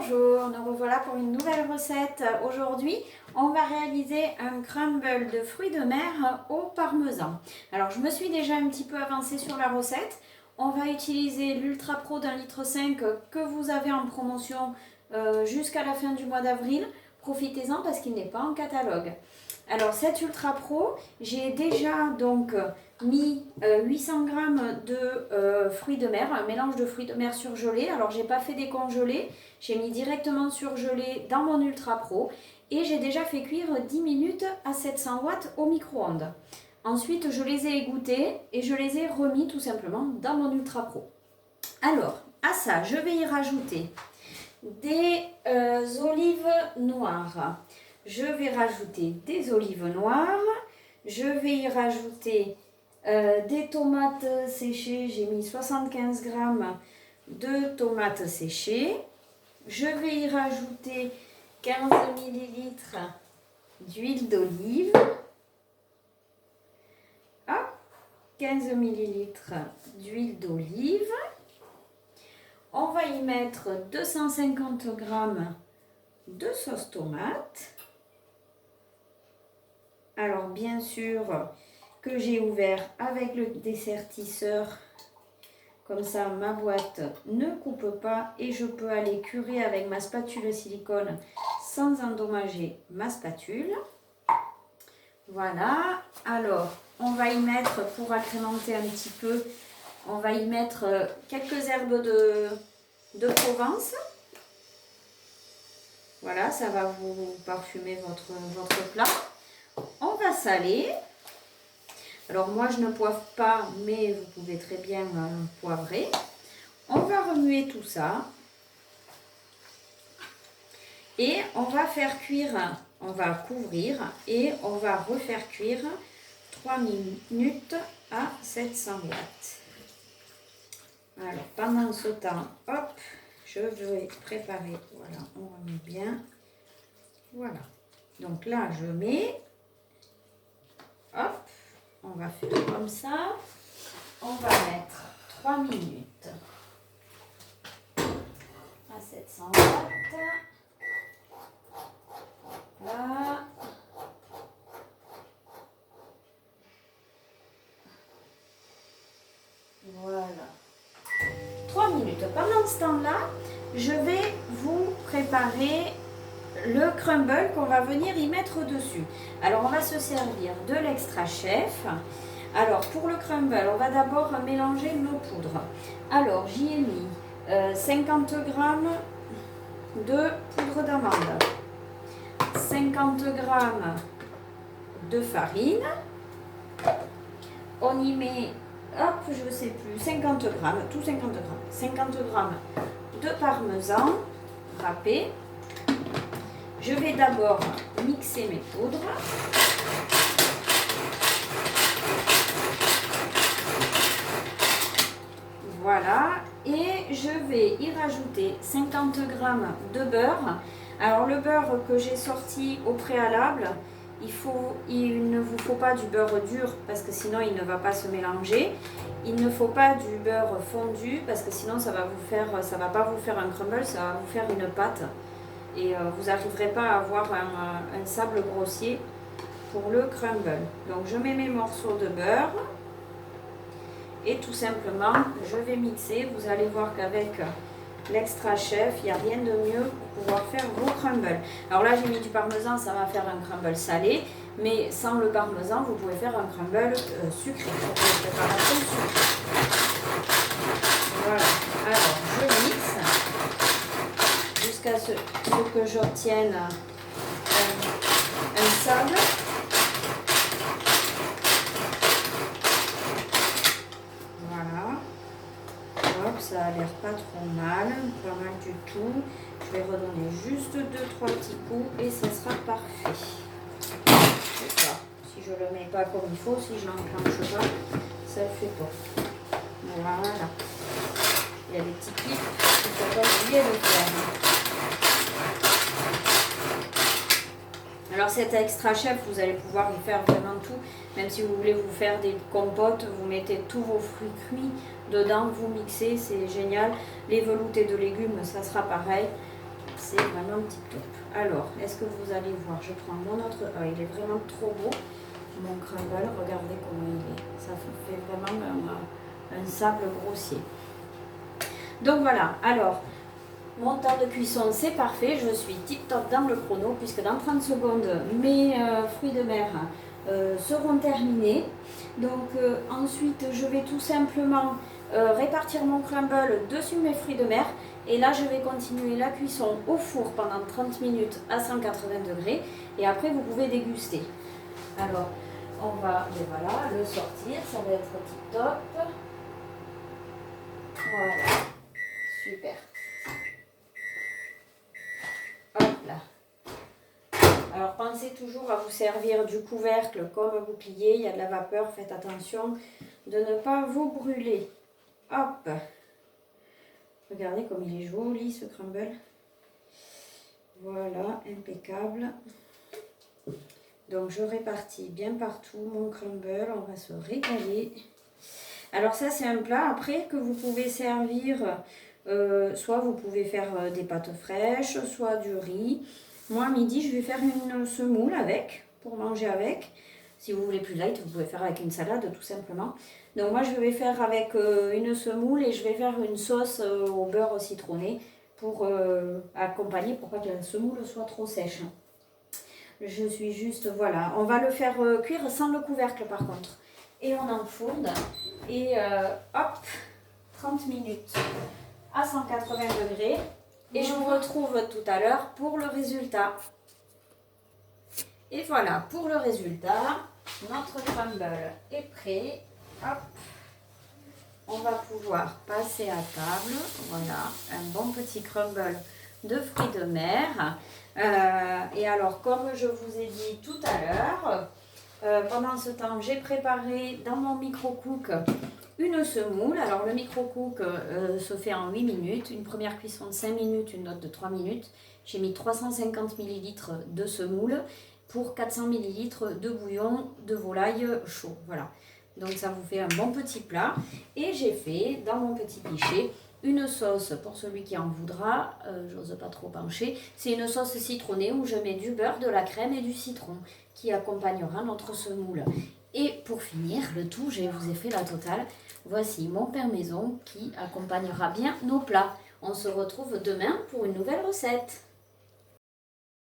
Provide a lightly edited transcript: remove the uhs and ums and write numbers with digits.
Bonjour, nous revoilà pour une nouvelle recette. Aujourd'hui, on va réaliser un crumble de fruits de mer au parmesan. Alors, je me suis déjà un petit peu avancée sur la recette. On va utiliser l'Ultra Pro d'1,5 litre que vous avez en promotion jusqu'à la fin du mois d'avril. Profitez-en parce qu'il n'est pas en catalogue. Alors, cet Ultra Pro, j'ai déjà donc mis 800 g de fruits de mer, un mélange de fruits de mer surgelés. Alors, j'ai pas fait décongeler, j'ai mis directement surgelé dans mon Ultra Pro et j'ai déjà fait cuire 10 minutes à 700 watts au micro-ondes. Ensuite, je les ai égouttés et je les ai remis tout simplement dans mon Ultra Pro. Alors, à ça, je vais y rajouter des olives noires. Je vais rajouter des olives noires. Je vais y rajouter des tomates séchées. J'ai mis 75 g de tomates séchées. Je vais y rajouter 15 ml d'huile d'olive. 15 ml d'huile d'olive. On va y mettre 250 g de sauce tomate. Alors bien sûr que j'ai ouvert avec le dessertisseur, comme ça ma boîte ne coupe pas et je peux aller curer avec ma spatule silicone sans endommager ma spatule. Voilà, alors on va y mettre, pour agrémenter un petit peu, on va y mettre quelques herbes de Provence. Voilà, ça va vous parfumer votre plat. On va saler. Alors moi je ne poivre pas, mais vous pouvez très bien poivrer. On va remuer tout ça. Et on va faire cuire, on va couvrir et on va refaire cuire 3 minutes à 700 watts. Alors pendant ce temps, hop, je vais préparer, voilà, on remet bien. Voilà. Donc là je mets, hop, on va faire comme ça. On va mettre 3 minutes à 700 watts. Là. Voilà. 3 minutes. Pendant ce temps-là, je vais vous préparer le crumble qu'on va venir y mettre dessus. Alors, on va se servir de l'extra chef. Alors, pour le crumble, on va d'abord mélanger nos poudres. Alors, j'y ai mis 50 g de poudre d'amande, 50 g de farine. On y met, hop, je ne sais plus, 50 g, tout 50 g. 50 g de parmesan râpé. Je vais d'abord mixer mes poudres. Voilà, et je vais y rajouter 50 g de beurre. Alors le beurre que j'ai sorti au préalable, il ne vous faut pas du beurre dur parce que sinon il ne va pas se mélanger. Il ne faut pas du beurre fondu parce que sinon ça va pas vous faire un crumble, ça va vous faire une pâte. Et vous n'arriverez pas à avoir un sable grossier pour le crumble. Donc je mets mes morceaux de beurre et tout simplement je vais mixer. Vous allez voir qu'avec l'extra chef, il n'y a rien de mieux pour pouvoir faire vos crumbles. Alors là j'ai mis du parmesan, ça va faire un crumble salé, mais sans le parmesan vous pouvez faire un crumble sucré. Préparation sucrée. Voilà, alors je mixe jusqu'à ce que j'obtienne un sable. Voilà. Hop, ça a l'air pas trop mal, pas mal du tout. Je vais redonner juste 2-3 petits coups et ça sera parfait. Ça. Si je le mets pas comme il faut, si je l'enclenche pas, ça le fait pas. Voilà. Il y a des petits clips, il ne faut pas oublier de faire. Alors cet extra chef, vous allez pouvoir y faire vraiment tout. Même si vous voulez vous faire des compotes, vous mettez tous vos fruits cuits dedans, vous mixez, c'est génial. Les veloutés de légumes, ça sera pareil. C'est vraiment tip top. Alors, est-ce que vous allez voir? Je prends mon autre. Oh, il est vraiment trop beau. Mon crumble, regardez comment il est. Ça fait vraiment un sable grossier. Donc voilà, alors, mon temps de cuisson c'est parfait. Je suis tip top dans le chrono puisque dans 30 secondes, mes fruits de mer seront terminés. Donc ensuite, je vais tout simplement répartir mon crumble dessus mes fruits de mer. Et là, je vais continuer la cuisson au four pendant 30 minutes à 180 degrés. Et après, vous pouvez déguster. Alors, on va voilà, le sortir. Ça va être tip top. Voilà. Super. Hop là. Alors, pensez toujours à vous servir du couvercle comme bouclier. Il y a de la vapeur. Faites attention de ne pas vous brûler. Hop. Regardez comme il est joli ce crumble. Voilà, impeccable. Donc je répartis bien partout mon crumble. On va se régaler. Alors ça c'est un plat après que vous pouvez servir. Soit vous pouvez faire des pâtes fraîches, soit du riz. Moi à midi je vais faire une semoule avec, pour manger avec. Si vous voulez plus light, vous pouvez faire avec une salade tout simplement. Donc moi je vais faire avec une semoule et je vais faire une sauce au beurre citronné pour accompagner, pour pas que la semoule soit trop sèche. Je suis juste, voilà, on va le faire cuire sans le couvercle par contre. Et on enfourne et hop, 30 minutes à 180 degrés. Et je vous retrouve tout à l'heure pour le résultat. Et voilà, pour le résultat, notre crumble est prêt. Hop, on va pouvoir passer à table. Voilà, un bon petit crumble de fruits de mer. Et alors, comme je vous ai dit tout à l'heure, pendant ce temps, j'ai préparé dans mon micro-cook une semoule. Alors, le micro-cook se fait en 8 minutes. Une première cuisson de 5 minutes, une autre de 3 minutes. J'ai mis 350 ml de semoule pour 400 ml de bouillon de volaille chaud. Voilà. Donc ça vous fait un bon petit plat. Et j'ai fait dans mon petit pichet une sauce pour celui qui en voudra. J'ose pas trop pencher. C'est une sauce citronnée où je mets du beurre, de la crème et du citron qui accompagnera notre semoule. Et pour finir le tout, je vous ai fait la totale. Voici mon pain maison qui accompagnera bien nos plats. On se retrouve demain pour une nouvelle recette.